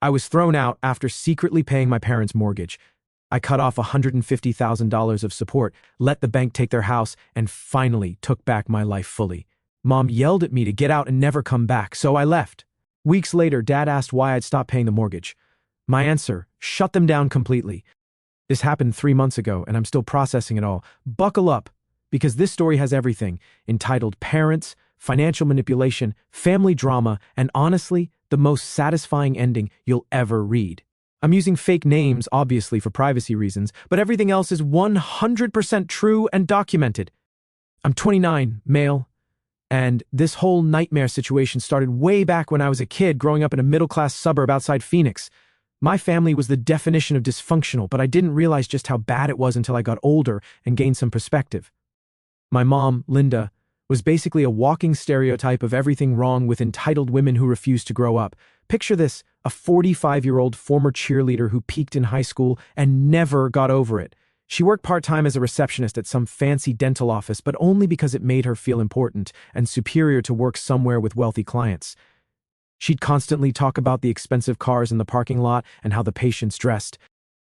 I was thrown out after secretly paying my parents' mortgage. I cut off $150,000 of support, let the bank take their house, and finally took back my life fully. Mom yelled at me to get out and never come back, so I left. Weeks later, Dad asked why I'd stopped paying the mortgage. My answer: shut them down completely. This happened 3 months ago, and I'm still processing it all. Buckle up, because this story has everything: entitled parents, financial manipulation, family drama, and honestly, the most satisfying ending you'll ever read. I'm using fake names, obviously, for privacy reasons, but everything else is 100% true and documented. I'm 29, male, and this whole nightmare situation started way back when I was a kid growing up in a middle-class suburb outside Phoenix. My family was the definition of dysfunctional, but I didn't realize just how bad it was until I got older and gained some perspective. My mom, Linda, was basically a walking stereotype of everything wrong with entitled women who refuse to grow up. Picture this: a 45-year-old former cheerleader who peaked in high school and never got over it. She worked part-time as a receptionist at some fancy dental office, but only because it made her feel important and superior to work somewhere with wealthy clients. She'd constantly talk about the expensive cars in the parking lot and how the patients dressed.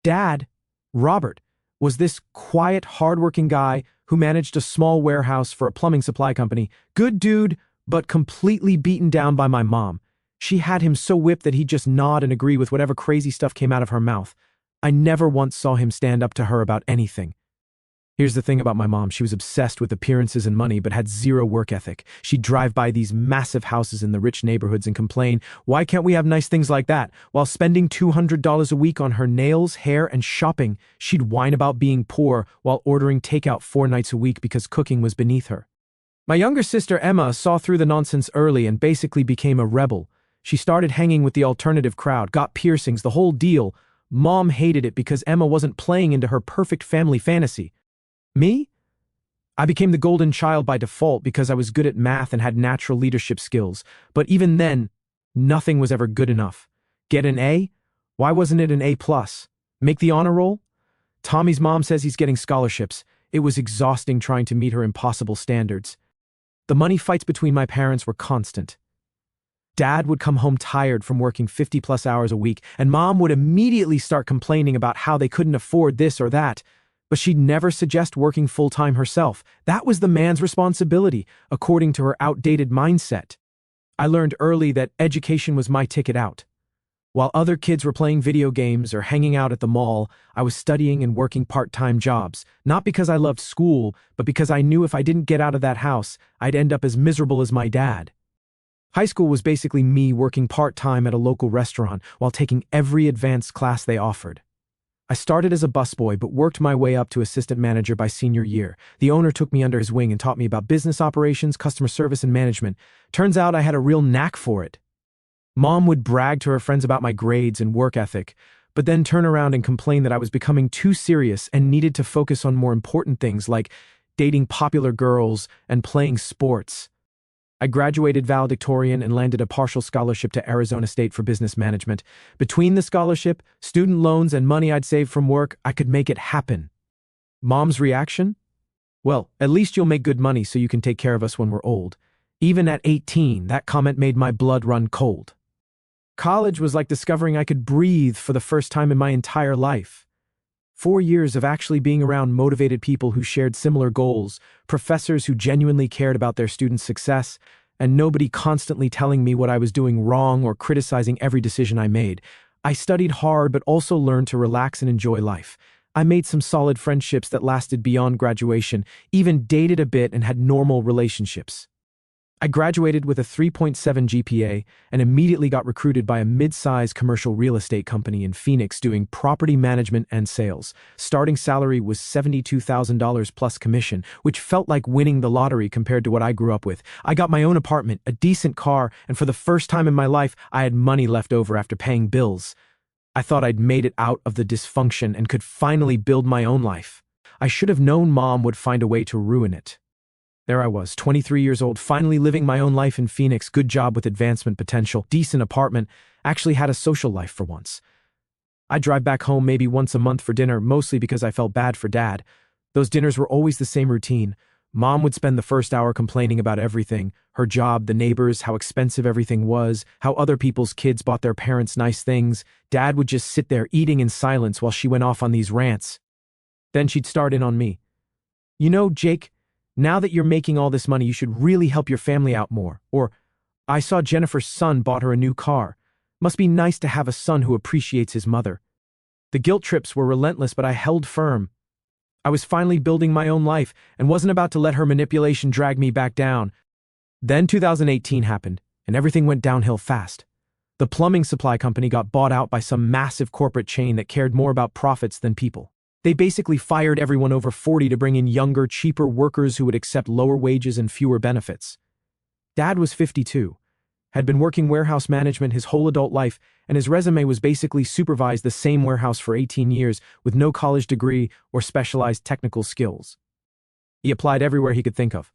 Dad, Robert, was this quiet, hardworking guy who managed a small warehouse for a plumbing supply company. Good dude, but completely beaten down by my mom. She had him so whipped that he'd just nod and agree with whatever crazy stuff came out of her mouth. I never once saw him stand up to her about anything. Here's the thing about my mom: she was obsessed with appearances and money, but had zero work ethic. She'd drive by these massive houses in the rich neighborhoods and complain, "Why can't we have nice things like that?" While spending $200 a week on her nails, hair, and shopping, she'd whine about being poor while ordering takeout 4 nights a week because cooking was beneath her. My younger sister Emma saw through the nonsense early and basically became a rebel. She started hanging with the alternative crowd, got piercings, the whole deal. Mom hated it because Emma wasn't playing into her perfect family fantasy. Me? I became the golden child by default because I was good at math and had natural leadership skills. But even then, nothing was ever good enough. Get an A? Why wasn't it an A+? Make the honor roll? Tommy's mom says he's getting scholarships. It was exhausting trying to meet her impossible standards. The money fights between my parents were constant. Dad would come home tired from working 50+ hours a week, and Mom would immediately start complaining about how they couldn't afford this or that. But she'd never suggest working full-time herself. That was the man's responsibility, according to her outdated mindset. I learned early that education was my ticket out. While other kids were playing video games or hanging out at the mall, I was studying and working part-time jobs, not because I loved school, but because I knew if I didn't get out of that house, I'd end up as miserable as my dad. High school was basically me working part-time at a local restaurant while taking every advanced class they offered. I started as a busboy but worked my way up to assistant manager by senior year. The owner took me under his wing and taught me about business operations, customer service, and management. Turns out I had a real knack for it. Mom would brag to her friends about my grades and work ethic, but then turn around and complain that I was becoming too serious and needed to focus on more important things like dating popular girls and playing sports. I graduated valedictorian and landed a partial scholarship to Arizona State for business management. Between the scholarship, student loans, and money I'd saved from work, I could make it happen. Mom's reaction? Well, at least you'll make good money so you can take care of us when we're old. Even at 18, that comment made my blood run cold. College was like discovering I could breathe for the first time in my entire life. 4 years of actually being around motivated people who shared similar goals, professors who genuinely cared about their students' success, and nobody constantly telling me what I was doing wrong or criticizing every decision I made. I studied hard but also learned to relax and enjoy life. I made some solid friendships that lasted beyond graduation, even dated a bit and had normal relationships. I graduated with a 3.7 GPA and immediately got recruited by a mid-sized commercial real estate company in Phoenix doing property management and sales. Starting salary was $72,000 plus commission, which felt like winning the lottery compared to what I grew up with. I got my own apartment, a decent car, and for the first time in my life, I had money left over after paying bills. I thought I'd made it out of the dysfunction and could finally build my own life. I should have known Mom would find a way to ruin it. There I was, 23 years old, finally living my own life in Phoenix, good job with advancement potential, decent apartment, actually had a social life for once. I'd drive back home maybe once a month for dinner, mostly because I felt bad for Dad. Those dinners were always the same routine. Mom would spend the first hour complaining about everything: her job, the neighbors, how expensive everything was, how other people's kids bought their parents nice things. Dad would just sit there eating in silence while she went off on these rants. Then she'd start in on me. "You know, Jake, now that you're making all this money, you should really help your family out more." Or, "I saw Jennifer's son bought her a new car. Must be nice to have a son who appreciates his mother." The guilt trips were relentless, but I held firm. I was finally building my own life and wasn't about to let her manipulation drag me back down. Then 2018 happened, and everything went downhill fast. The plumbing supply company got bought out by some massive corporate chain that cared more about profits than people. They basically fired everyone over 40 to bring in younger, cheaper workers who would accept lower wages and fewer benefits. Dad was 52, had been working warehouse management his whole adult life, and his resume was basically supervised the same warehouse for 18 years with no college degree or specialized technical skills. He applied everywhere he could think of: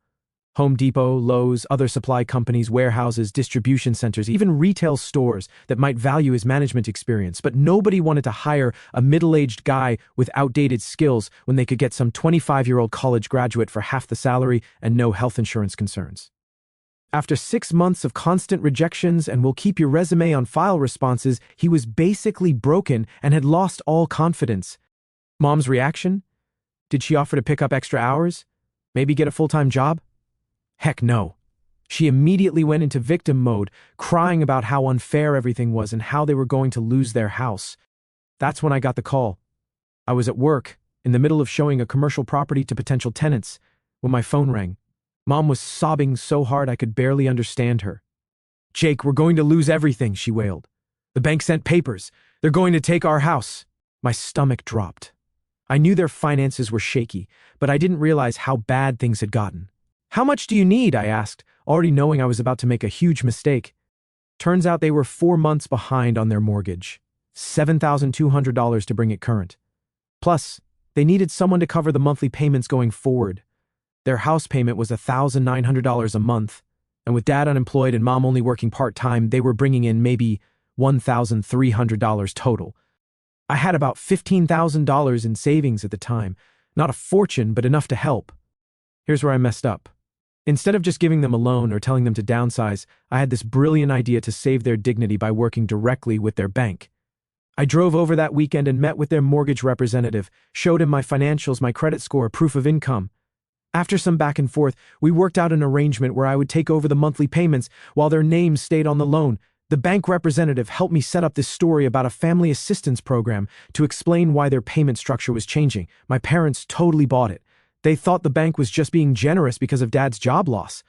Home Depot, Lowe's, other supply companies, warehouses, distribution centers, even retail stores that might value his management experience, but nobody wanted to hire a middle-aged guy with outdated skills when they could get some 25-year-old college graduate for half the salary and no health insurance concerns. After 6 months of constant rejections and "we'll keep your resume on file" responses, he was basically broken and had lost all confidence. Mom's reaction? Did she offer to pick up extra hours? Maybe get a full-time job? Heck no. She immediately went into victim mode, crying about how unfair everything was and how they were going to lose their house. That's when I got the call. I was at work, in the middle of showing a commercial property to potential tenants, when my phone rang. Mom was sobbing so hard I could barely understand her. "Jake, we're going to lose everything," she wailed. "The bank sent papers. They're going to take our house." My stomach dropped. I knew their finances were shaky, but I didn't realize how bad things had gotten. "How much do you need?" I asked, already knowing I was about to make a huge mistake. Turns out they were 4 months behind on their mortgage, $7,200 to bring it current. Plus, they needed someone to cover the monthly payments going forward. Their house payment was $1,900 a month, and with Dad unemployed and Mom only working part-time, they were bringing in maybe $1,300 total. I had about $15,000 in savings at the time. Not a fortune, but enough to help. Here's where I messed up. Instead of just giving them a loan or telling them to downsize, I had this brilliant idea to save their dignity by working directly with their bank. I drove over that weekend and met with their mortgage representative, showed him my financials, my credit score, proof of income. After some back and forth, we worked out an arrangement where I would take over the monthly payments while their names stayed on the loan. The bank representative helped me set up this story about a family assistance program to explain why their payment structure was changing. My parents totally bought it. They thought the bank was just being generous because of Dad's job loss.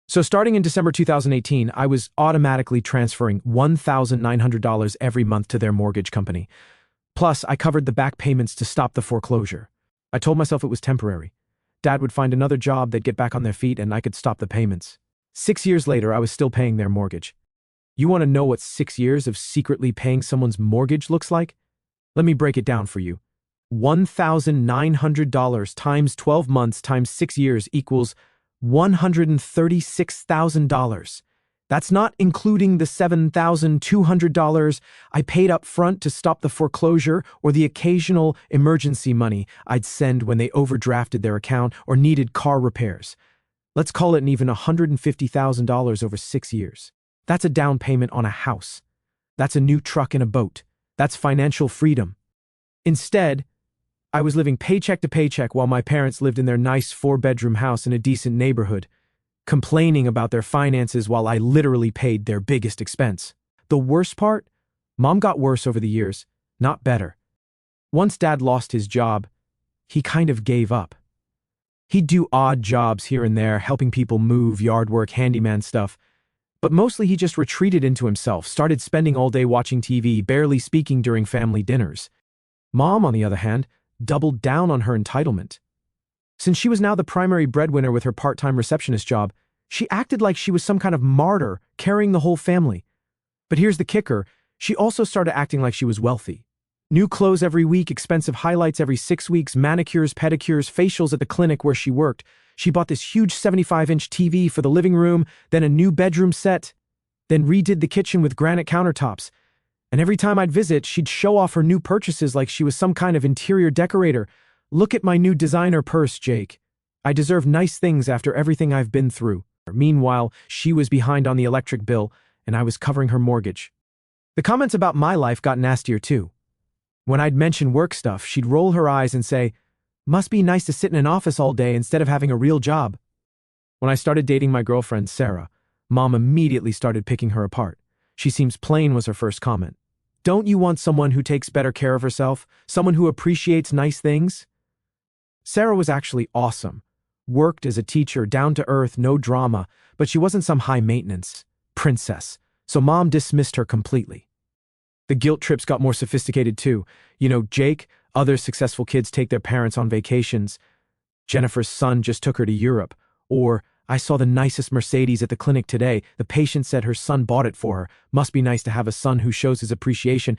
So starting in December 2018, I was automatically transferring $1,900 every month to their mortgage company. Plus, I covered the back payments to stop the foreclosure. I told myself it was temporary. Dad would find another job, they'd get back on their feet, and I could stop the payments. 6 years later, I was still paying their mortgage. You want to know what 6 years of secretly paying someone's mortgage looks like? Let me break it down for you. $1,900 times 12 months times 6 years equals $136,000. That's not including the $7,200 I paid up front to stop the foreclosure or the occasional emergency money I'd send when they overdrafted their account or needed car repairs. Let's call it an even $150,000 over 6 years. That's a down payment on a house. That's a new truck and a boat. That's financial freedom. Instead, I was living paycheck to paycheck while my parents lived in their nice 4-bedroom house in a decent neighborhood, complaining about their finances while I literally paid their biggest expense. The worst part? Mom got worse over the years, not better. Once Dad lost his job, he kind of gave up. He'd do odd jobs here and there, helping people move, yard work, handyman stuff, but mostly he just retreated into himself, started spending all day watching TV, barely speaking during family dinners. Mom, on the other hand, doubled down on her entitlement. Since she was now the primary breadwinner with her part-time receptionist job, she acted like she was some kind of martyr carrying the whole family. But here's the kicker, she also started acting like she was wealthy. New clothes every week, expensive highlights every 6 weeks, manicures, pedicures, facials at the clinic where she worked. She bought this huge 75-inch TV for the living room, then a new bedroom set, then redid the kitchen with granite countertops. And every time I'd visit, she'd show off her new purchases like she was some kind of interior decorator. "Look at my new designer purse, Jake." I deserve nice things after everything I've been through. Meanwhile, she was behind on the electric bill, and I was covering her mortgage. The comments about my life got nastier too. When I'd mention work stuff, she'd roll her eyes and say, "Must be nice to sit in an office all day instead of having a real job." When I started dating my girlfriend, Sarah, Mom immediately started picking her apart. "She seems plain," was her first comment. "Don't you want someone who takes better care of herself? Someone who appreciates nice things?" Sarah was actually awesome. Worked as a teacher, down to earth, no drama, but she wasn't some high-maintenance princess, so Mom dismissed her completely. The guilt trips got more sophisticated too. Jake, other successful kids take their parents on vacations. Jennifer's son just took her to Europe. Or, "I saw the nicest Mercedes at the clinic today. The patient said her son bought it for her. Must be nice to have a son who shows his appreciation."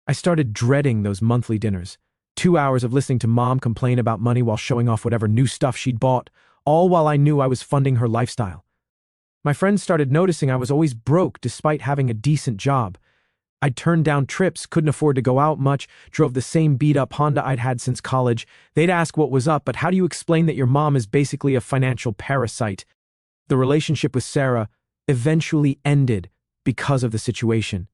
I started dreading those monthly dinners. 2 hours of listening to Mom complain about money while showing off whatever new stuff she'd bought, all while I knew I was funding her lifestyle. My friends started noticing I was always broke despite having a decent job. I'd turned down trips, couldn't afford to go out much, drove the same beat-up Honda I'd had since college. They'd ask what was up, but how do you explain that your mom is basically a financial parasite? The relationship with Sarah eventually ended because of the situation.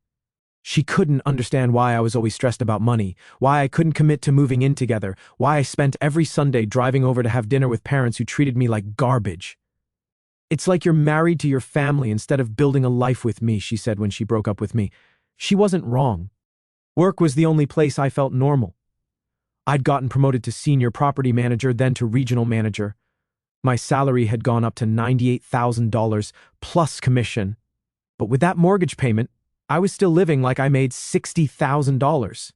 She couldn't understand why I was always stressed about money, why I couldn't commit to moving in together, why I spent every Sunday driving over to have dinner with parents who treated me like garbage. "It's like you're married to your family instead of building a life with me," she said when she broke up with me. She wasn't wrong. Work was the only place I felt normal. I'd gotten promoted to senior property manager, then to regional manager. My salary had gone up to $98,000 plus commission. But with that mortgage payment, I was still living like I made $60,000.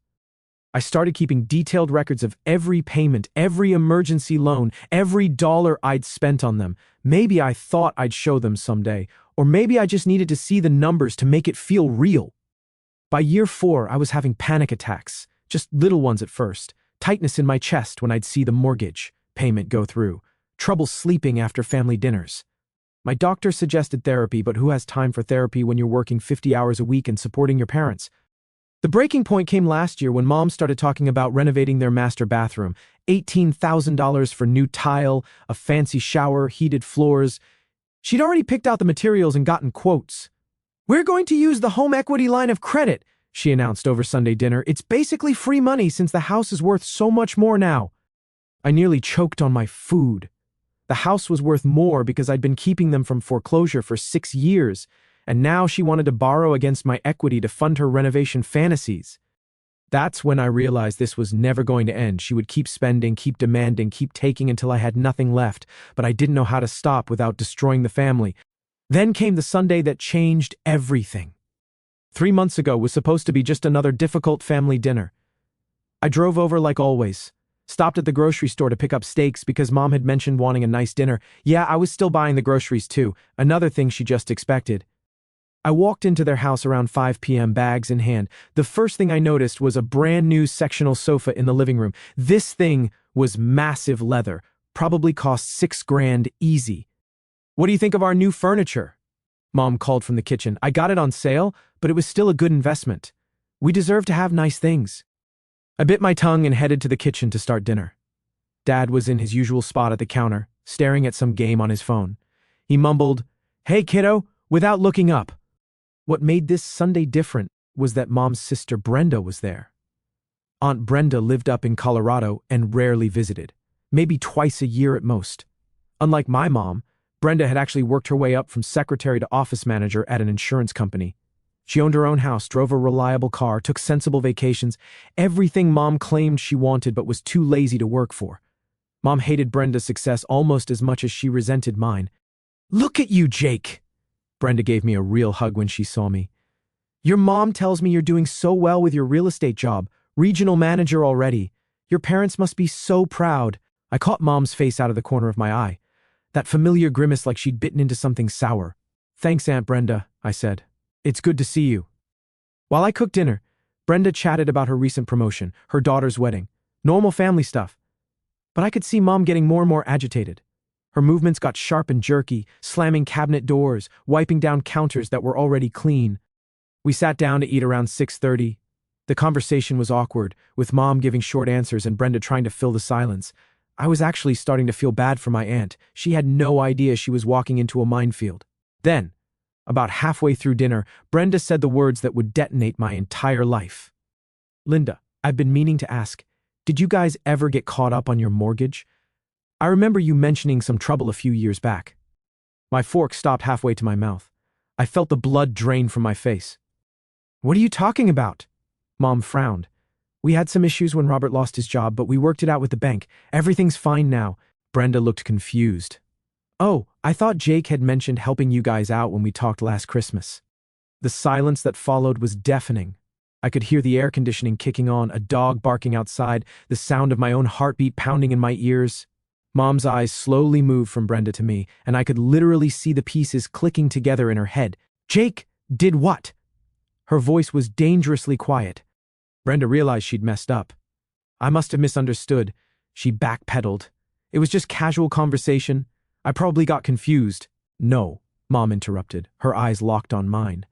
I started keeping detailed records of every payment, every emergency loan, every dollar I'd spent on them. Maybe I thought I'd show them someday, or maybe I just needed to see the numbers to make it feel real. By year 4, I was having panic attacks, just little ones at first, tightness in my chest when I'd see the mortgage payment go through, trouble sleeping after family dinners. My doctor suggested therapy, but who has time for therapy when you're working 50 hours a week and supporting your parents? The breaking point came last year when Mom started talking about renovating their master bathroom. $18,000 for new tile, a fancy shower, heated floors. She'd already picked out the materials and gotten quotes. "We're going to use the home equity line of credit," she announced over Sunday dinner. "It's basically free money since the house is worth so much more now." I nearly choked on my food. The house was worth more because I'd been keeping them from foreclosure for 6 years, and now she wanted to borrow against my equity to fund her renovation fantasies. That's when I realized this was never going to end. She would keep spending, keep demanding, keep taking until I had nothing left, but I didn't know how to stop without destroying the family. Then came the Sunday that changed everything. 3 months ago was supposed to be just another difficult family dinner. I drove over like always, stopped at the grocery store to pick up steaks because Mom had mentioned wanting a nice dinner. Yeah, I was still buying the groceries too, another thing she just expected. I walked into their house around 5 p.m., bags in hand. The first thing I noticed was a brand new sectional sofa in the living room. This thing was massive leather, probably cost $6,000 easy. "What do you think of our new furniture?" Mom called from the kitchen. "I got it on sale, but it was still a good investment. We deserve to have nice things." I bit my tongue and headed to the kitchen to start dinner. Dad was in his usual spot at the counter, staring at some game on his phone. He mumbled, "Hey, kiddo," without looking up. What made this Sunday different was that Mom's sister Brenda was there. Aunt Brenda lived up in Colorado and rarely visited, maybe twice a year at most. Unlike my mom, Brenda had actually worked her way up from secretary to office manager at an insurance company. She owned her own house, drove a reliable car, took sensible vacations, everything Mom claimed she wanted but was too lazy to work for. Mom hated Brenda's success almost as much as she resented mine. "Look at you, Jake!" Brenda gave me a real hug when she saw me. "Your mom tells me you're doing so well with your real estate job, regional manager already. Your parents must be so proud." I caught Mom's face out of the corner of my eye, that familiar grimace like she'd bitten into something sour. "Thanks, Aunt Brenda," I said. "It's good to see you." While I cooked dinner, Brenda chatted about her recent promotion, her daughter's wedding, normal family stuff. But I could see Mom getting more and more agitated. Her movements got sharp and jerky, slamming cabinet doors, wiping down counters that were already clean. We sat down to eat around 6:30. The conversation was awkward, with Mom giving short answers and Brenda trying to fill the silence. I was actually starting to feel bad for my aunt. She had no idea she was walking into a minefield. Then, about halfway through dinner, Brenda said the words that would detonate my entire life. "Linda, I've been meaning to ask, did you guys ever get caught up on your mortgage? I remember you mentioning some trouble a few years back." My fork stopped halfway to my mouth. I felt the blood drain from my face. "What are you talking about?" Mom frowned. "We had some issues when Robert lost his job, but we worked it out with the bank. Everything's fine now." Brenda looked confused. "Oh, I thought Jake had mentioned helping you guys out when we talked last Christmas." The silence that followed was deafening. I could hear the air conditioning kicking on, a dog barking outside, the sound of my own heartbeat pounding in my ears. Mom's eyes slowly moved from Brenda to me, and I could literally see the pieces clicking together in her head. "Jake did what?" Her voice was dangerously quiet. Brenda realized she'd messed up. "I must have misunderstood." She backpedaled. "It was just casual conversation. I probably got confused." "No," Mom interrupted, her eyes locked on mine.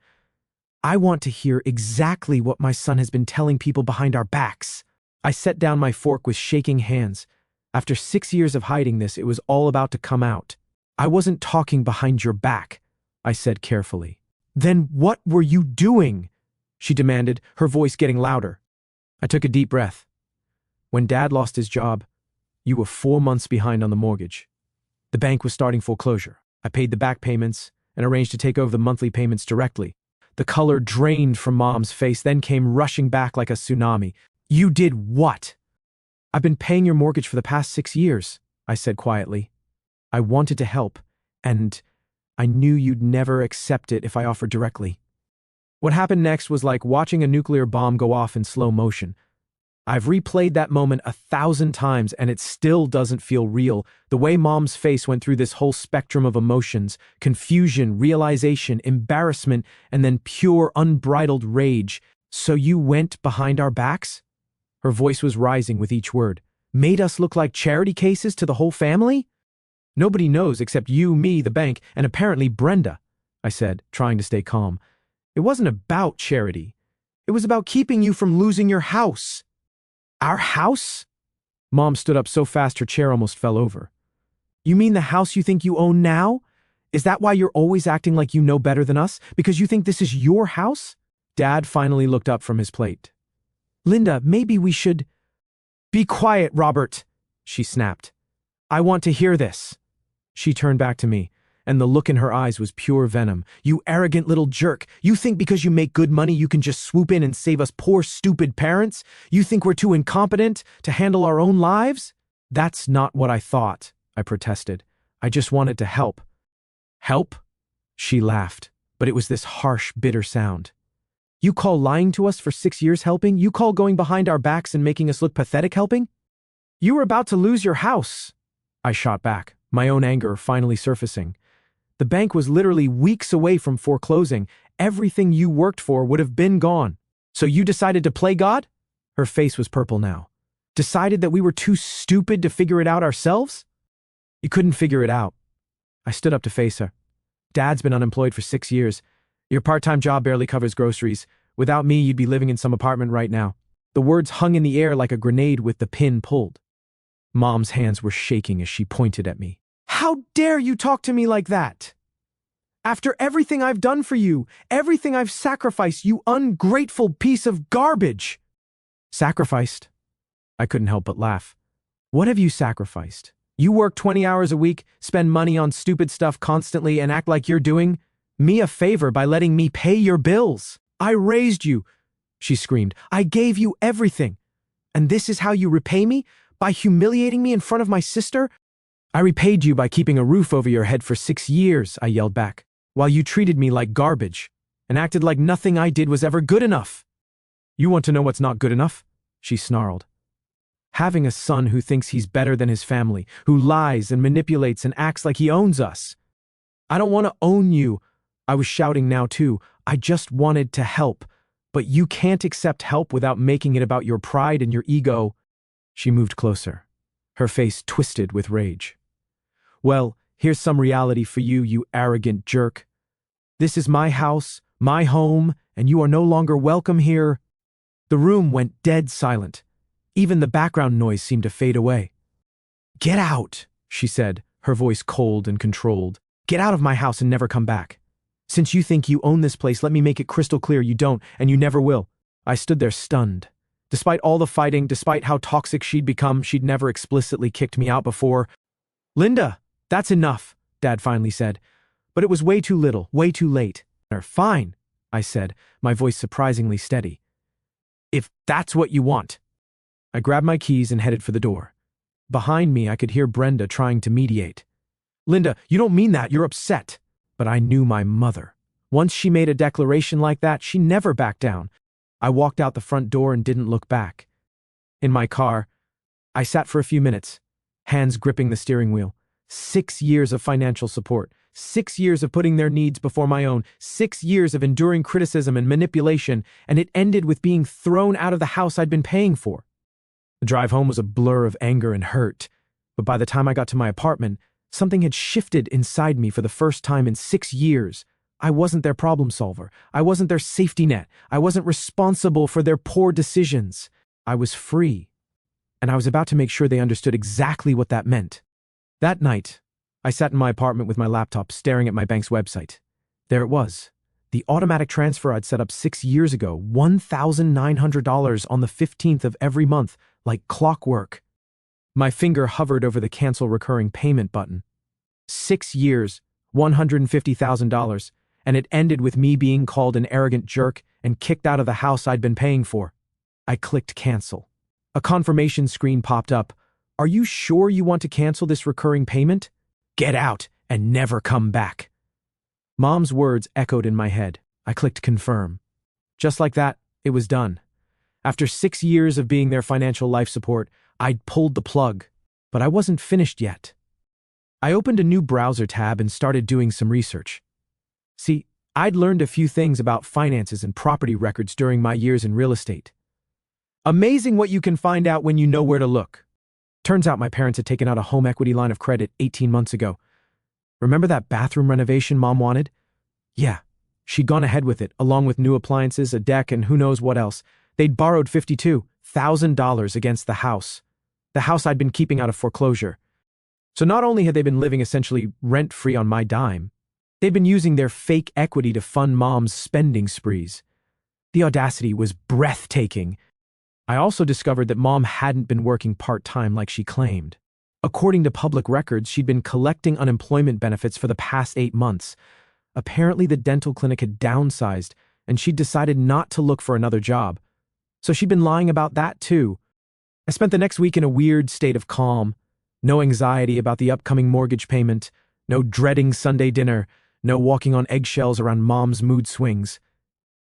"I want to hear exactly what my son has been telling people behind our backs." I set down my fork with shaking hands. After 6 years of hiding this, it was all about to come out. "I wasn't talking behind your back," I said carefully. "Then what were you doing?" she demanded, her voice getting louder. I took a deep breath. "When Dad lost his job, you were 4 months behind on the mortgage. The bank was starting foreclosure. I paid the back payments and arranged to take over the monthly payments directly." The color drained from Mom's face, then came rushing back like a tsunami. "You did what?" "I've been paying your mortgage for the past 6 years," I said quietly. "I wanted to help, and I knew you'd never accept it if I offered directly." What happened next was like watching a nuclear bomb go off in slow motion. I've replayed that moment 1,000 times and it still doesn't feel real. The way Mom's face went through this whole spectrum of emotions, confusion, realization, embarrassment, and then pure unbridled rage. "So you went behind our backs?" Her voice was rising with each word. "Made us look like charity cases to the whole family?" "Nobody knows except you, me, the bank, and apparently Brenda," I said, trying to stay calm. "It wasn't about charity. It was about keeping you from losing your house." "Our house?" Mom stood up so fast her chair almost fell over. "You mean the house you think you own now? Is that why you're always acting like you know better than us? Because you think this is your house?" Dad finally looked up from his plate. "Linda, maybe we should—" "Be quiet, Robert," she snapped. "I want to hear this." She turned back to me, and the look in her eyes was pure venom. "You arrogant little jerk. You think because you make good money you can just swoop in and save us poor, stupid parents? You think we're too incompetent to handle our own lives?" "That's not what I thought," I protested. "I just wanted to help." "Help?" She laughed, but it was this harsh, bitter sound. "You call lying to us for 6 years helping? You call going behind our backs and making us look pathetic helping?" "You were about to lose your house," I shot back, my own anger finally surfacing. "The bank was literally weeks away from foreclosing. Everything you worked for would have been gone. So you decided to play God?" Her face was purple now. "Decided that we were too stupid to figure it out ourselves?" "You couldn't figure it out." I stood up to face her. "Dad's been unemployed for 6 years. Your part-time job barely covers groceries. Without me, you'd be living in some apartment right now." The words hung in the air like a grenade with the pin pulled. Mom's hands were shaking as she pointed at me. "How dare you talk to me like that? After everything I've done for you, everything I've sacrificed, you ungrateful piece of garbage!" "Sacrificed?" I couldn't help but laugh. "What have you sacrificed? You work 20 hours a week, spend money on stupid stuff constantly, and act like you're doing me a favor by letting me pay your bills. I raised you," she screamed. "I gave you everything. And this is how you repay me? By humiliating me in front of my sister?" "I repaid you by keeping a roof over your head for 6 years, I yelled back, "while you treated me like garbage and acted like nothing I did was ever good enough." "You want to know what's not good enough?" she snarled. "Having a son who thinks he's better than his family, who lies and manipulates and acts like he owns us." "I don't want to own you," I was shouting now too. "I just wanted to help. But you can't accept help without making it about your pride and your ego." She moved closer, her face twisted with rage. "Well, here's some reality for you, you arrogant jerk. This is my house, my home, and you are no longer welcome here." The room went dead silent. Even the background noise seemed to fade away. Get out, she said, her voice cold and controlled. Get out of my house and never come back. Since you think you own this place, let me make it crystal clear you don't, and you never will. I stood there stunned. Despite all the fighting, despite how toxic she'd become, she'd never explicitly kicked me out before. Linda, that's enough, Dad finally said. But it was way too little, way too late. Fine, I said, my voice surprisingly steady. If that's what you want. I grabbed my keys and headed for the door. Behind me, I could hear Brenda trying to mediate. Linda, you don't mean that, you're upset. But I knew my mother. Once she made a declaration like that, she never backed down. I walked out the front door and didn't look back. In my car, I sat for a few minutes, hands gripping the steering wheel. 6 years of financial support, 6 years of putting their needs before my own, 6 years of enduring criticism and manipulation, and it ended with being thrown out of the house I'd been paying for. The drive home was a blur of anger and hurt, but by the time I got to my apartment, something had shifted inside me for the first time in 6 years. I wasn't their problem solver. I wasn't their safety net. I wasn't responsible for their poor decisions. I was free, and I was about to make sure they understood exactly what that meant. That night, I sat in my apartment with my laptop staring at my bank's website. There it was, the automatic transfer I'd set up 6 years ago, $1,900 on the 15th of every month, like clockwork. My finger hovered over the cancel recurring payment button. 6 years, $150,000, and it ended with me being called an arrogant jerk and kicked out of the house I'd been paying for. I clicked cancel. A confirmation screen popped up. Are you sure you want to cancel this recurring payment? Get out and never come back. Mom's words echoed in my head. I clicked confirm. Just like that, it was done. After 6 years of being their financial life support, I'd pulled the plug, but I wasn't finished yet. I opened a new browser tab and started doing some research. See, I'd learned a few things about finances and property records during my years in real estate. Amazing what you can find out when you know where to look. Turns out my parents had taken out a home equity line of credit 18 months ago. Remember that bathroom renovation Mom wanted? Yeah, she'd gone ahead with it, along with new appliances, a deck, and who knows what else. They'd borrowed $52,000 against the house I'd been keeping out of foreclosure. So not only had they been living essentially rent-free on my dime, they'd been using their fake equity to fund Mom's spending sprees. The audacity was breathtaking. I also discovered that Mom hadn't been working part-time like she claimed. According to public records, she'd been collecting unemployment benefits for the past 8 months. Apparently, the dental clinic had downsized, and she'd decided not to look for another job. So she'd been lying about that, too. I spent the next week in a weird state of calm. No anxiety about the upcoming mortgage payment, no dreading Sunday dinner, no walking on eggshells around Mom's mood swings.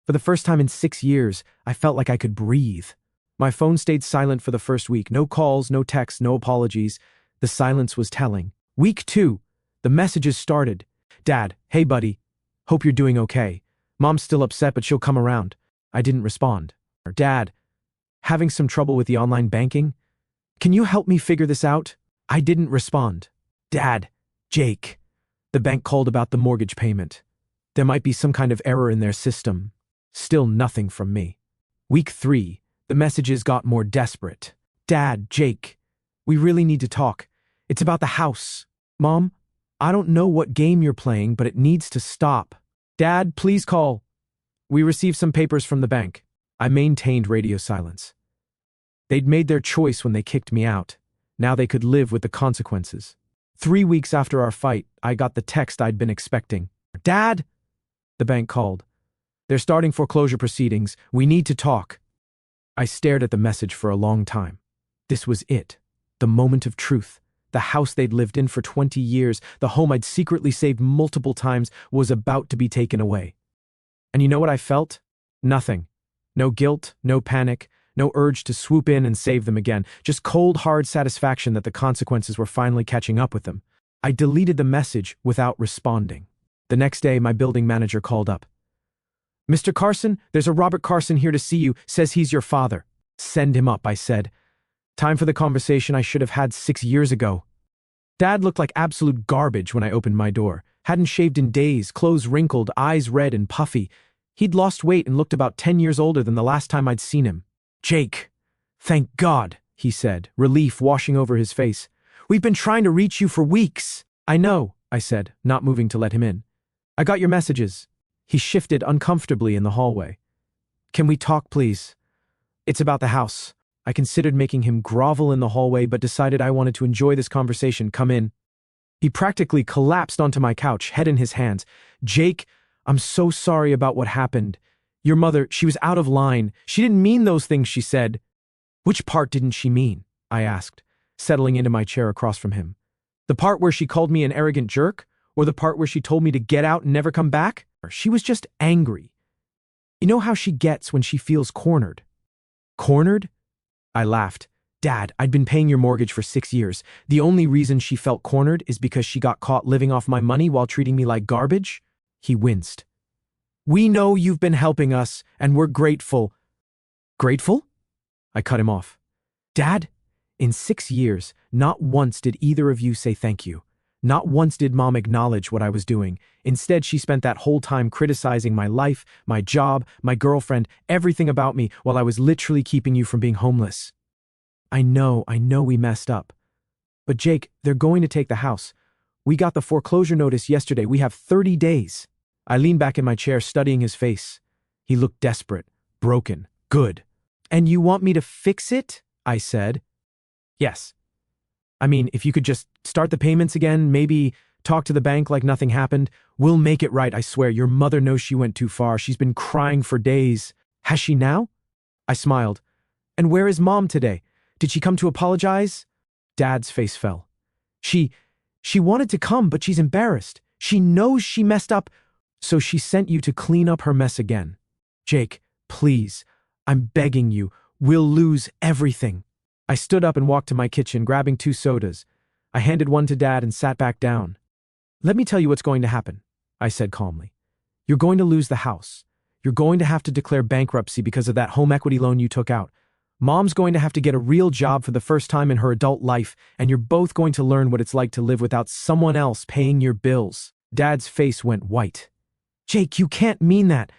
For the first time in 6 years, I felt like I could breathe. My phone stayed silent for the first week. No calls, no texts, no apologies. The silence was telling. Week 2, the messages started. Dad, hey buddy, hope you're doing okay. Mom's still upset, but she'll come around. I didn't respond. Dad, having some trouble with the online banking? Can you help me figure this out? I didn't respond. Dad, Jake. The bank called about the mortgage payment. There might be some kind of error in their system. Still nothing from me. Week 3, the messages got more desperate. Dad, Jake, we really need to talk. It's about the house. Mom, I don't know what game you're playing, but it needs to stop. Dad, please call. We received some papers from the bank. I maintained radio silence. They'd made their choice when they kicked me out. Now they could live with the consequences. 3 weeks after our fight, I got the text I'd been expecting. Dad! The bank called. They're starting foreclosure proceedings. We need to talk. I stared at the message for a long time. This was it. The moment of truth. The house they'd lived in for 20 years, the home I'd secretly saved multiple times, was about to be taken away. And you know what I felt? Nothing. No guilt, no panic, no urge to swoop in and save them again. Just cold, hard satisfaction that the consequences were finally catching up with them. I deleted the message without responding. The next day, my building manager called up. Mr. Carson, there's a Robert Carson here to see you, says he's your father. Send him up, I said. Time for the conversation I should have had 6 years ago. Dad looked like absolute garbage when I opened my door. Hadn't shaved in days, clothes wrinkled, eyes red and puffy. He'd lost weight and looked about 10 years older than the last time I'd seen him. Jake, thank God, he said, relief washing over his face. We've been trying to reach you for weeks. I know, I said, not moving to let him in. I got your messages. He shifted uncomfortably in the hallway. Can we talk, please? It's about the house. I considered making him grovel in the hallway, but decided I wanted to enjoy this conversation. Come in. He practically collapsed onto my couch, head in his hands. Jake, I'm so sorry about what happened. Your mother, she was out of line. She didn't mean those things she said. Which part didn't she mean? I asked, settling into my chair across from him. The part where she called me an arrogant jerk? Or the part where she told me to get out and never come back? She was just angry. You know how she gets when she feels cornered? Cornered? I laughed. Dad, I'd been paying your mortgage for 6 years. The only reason she felt cornered is because she got caught living off my money while treating me like garbage? He winced. We know you've been helping us, and we're grateful. Grateful? I cut him off. Dad, in 6 years, not once did either of you say thank you. Not once did Mom acknowledge what I was doing. Instead, she spent that whole time criticizing my life, my job, my girlfriend, everything about me, while I was literally keeping you from being homeless. I know we messed up. But Jake, they're going to take the house. We got the foreclosure notice yesterday. We have 30 days. I leaned back in my chair, studying his face. He looked desperate, broken, good. And you want me to fix it? I said. Yes. I mean, if you could just start the payments again, maybe talk to the bank like nothing happened. We'll make it right, I swear. Your mother knows she went too far. She's been crying for days. Has she now? I smiled. And where is Mom today? Did she come to apologize? Dad's face fell. She wanted to come, but she's embarrassed. She knows she messed up, so she sent you to clean up her mess again. Jake, please, I'm begging you. We'll lose everything. I stood up and walked to my kitchen, grabbing 2 sodas. I handed one to Dad and sat back down. Let me tell you what's going to happen, I said calmly. You're going to lose the house. You're going to have to declare bankruptcy because of that home equity loan you took out. Mom's going to have to get a real job for the first time in her adult life, and you're both going to learn what it's like to live without someone else paying your bills. Dad's face went white. Jake, you can't mean that.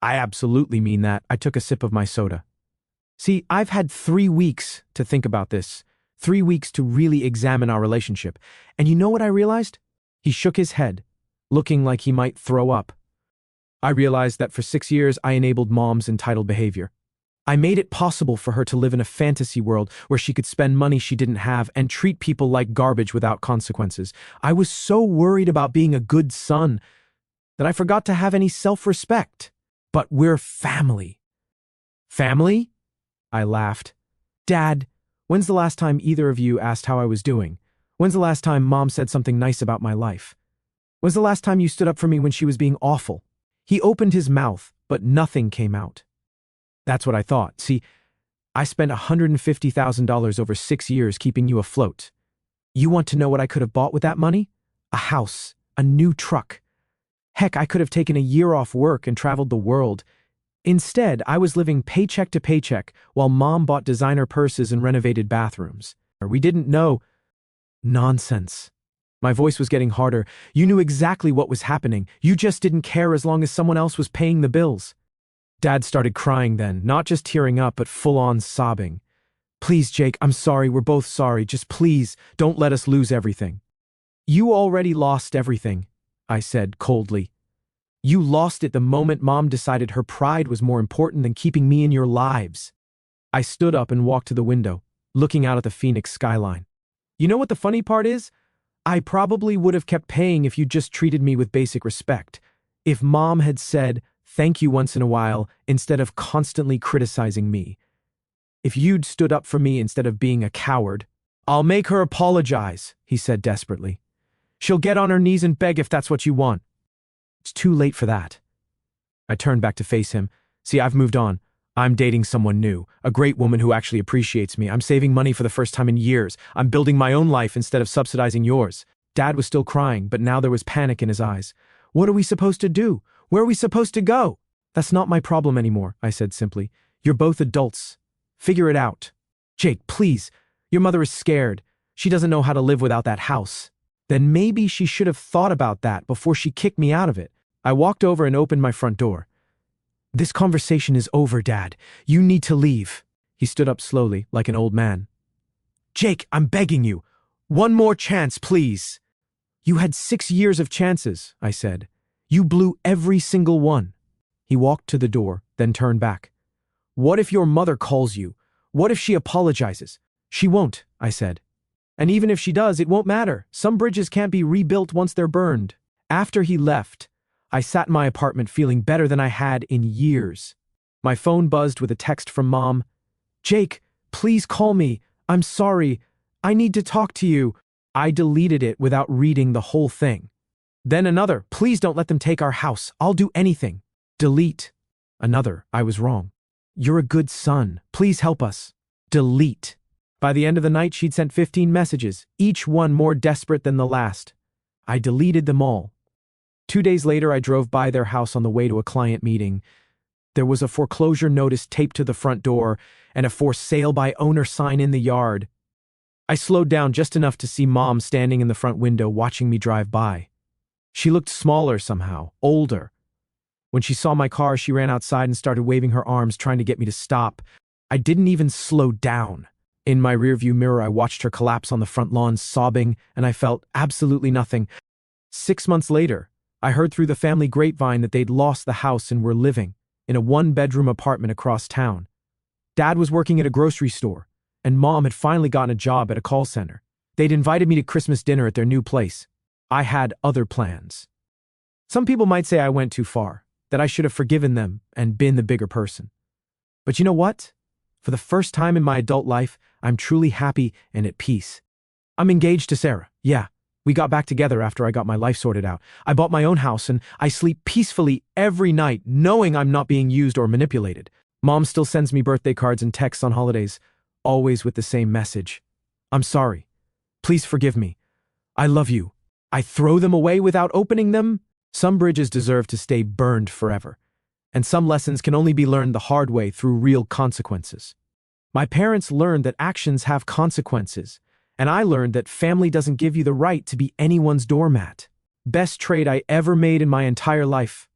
I absolutely mean that. I took a sip of my soda. See, I've had 3 weeks to think about this. 3 weeks to really examine our relationship. And you know what I realized? He shook his head, looking like he might throw up. I realized that for 6 years I enabled Mom's entitled behavior. I made it possible for her to live in a fantasy world where she could spend money she didn't have and treat people like garbage without consequences. I was so worried about being a good son that I forgot to have any self-respect. But we're family. Family? I laughed. Dad, when's the last time either of you asked how I was doing? When's the last time Mom said something nice about my life? When's the last time you stood up for me when she was being awful? He opened his mouth, but nothing came out. That's what I thought. See, I spent $150,000 over 6 years keeping you afloat. You want to know what I could have bought with that money? A house, a new truck. Heck, I could have taken a year off work and traveled the world. Instead, I was living paycheck to paycheck while Mom bought designer purses and renovated bathrooms. We didn't know. Nonsense. My voice was getting harder. You knew exactly what was happening. You just didn't care as long as someone else was paying the bills. Dad started crying then, not just tearing up, but full-on sobbing. Please, Jake, I'm sorry. We're both sorry. Just please, don't let us lose everything. You already lost everything, I said coldly. You lost it the moment Mom decided her pride was more important than keeping me in your lives. I stood up and walked to the window, looking out at the Phoenix skyline. You know what the funny part is? I probably would have kept paying if you just treated me with basic respect. If Mom had said thank you once in a while instead of constantly criticizing me. If you'd stood up for me instead of being a coward. I'll make her apologize, he said desperately. She'll get on her knees and beg if that's what you want. It's too late for that. I turned back to face him. See, I've moved on. I'm dating someone new, a great woman who actually appreciates me. I'm saving money for the first time in years. I'm building my own life instead of subsidizing yours. Dad was still crying, but now there was panic in his eyes. What are we supposed to do? Where are we supposed to go? That's not my problem anymore, I said simply. You're both adults. Figure it out. Jake, please. Your mother is scared. She doesn't know how to live without that house. Then maybe she should have thought about that before she kicked me out of it. I walked over and opened my front door. This conversation is over, Dad. You need to leave. He stood up slowly, like an old man. Jake, I'm begging you. One more chance, please. You had 6 years of chances, I said. You blew every single one. He walked to the door, then turned back. What if your mother calls you? What if she apologizes? She won't, I said. And even if she does, it won't matter. Some bridges can't be rebuilt once they're burned. After he left, I sat in my apartment feeling better than I had in years. My phone buzzed with a text from Mom. Jake, please call me. I'm sorry. I need to talk to you. I deleted it without reading the whole thing. Then another, please don't let them take our house. I'll do anything. Delete. Another, I was wrong. You're a good son. Please help us. Delete. By the end of the night, she'd sent 15 messages, each one more desperate than the last. I deleted them all. 2 days later, I drove by their house on the way to a client meeting. There was a foreclosure notice taped to the front door and a for sale by owner sign in the yard. I slowed down just enough to see Mom standing in the front window watching me drive by. She looked smaller somehow, older. When she saw my car, she ran outside and started waving her arms, trying to get me to stop. I didn't even slow down. In my rearview mirror, I watched her collapse on the front lawn, sobbing, and I felt absolutely nothing. 6 months later, I heard through the family grapevine that they'd lost the house and were living in a 1-bedroom apartment across town. Dad was working at a grocery store, and Mom had finally gotten a job at a call center. They'd invited me to Christmas dinner at their new place. I had other plans. Some people might say I went too far, that I should have forgiven them and been the bigger person. But you know what? For the first time in my adult life, I'm truly happy and at peace. I'm engaged to Sarah. Yeah, we got back together after I got my life sorted out. I bought my own house and I sleep peacefully every night knowing I'm not being used or manipulated. Mom still sends me birthday cards and texts on holidays, always with the same message. I'm sorry. Please forgive me. I love you. I throw them away without opening them? Some bridges deserve to stay burned forever, and some lessons can only be learned the hard way through real consequences. My parents learned that actions have consequences, and I learned that family doesn't give you the right to be anyone's doormat. Best trade I ever made in my entire life.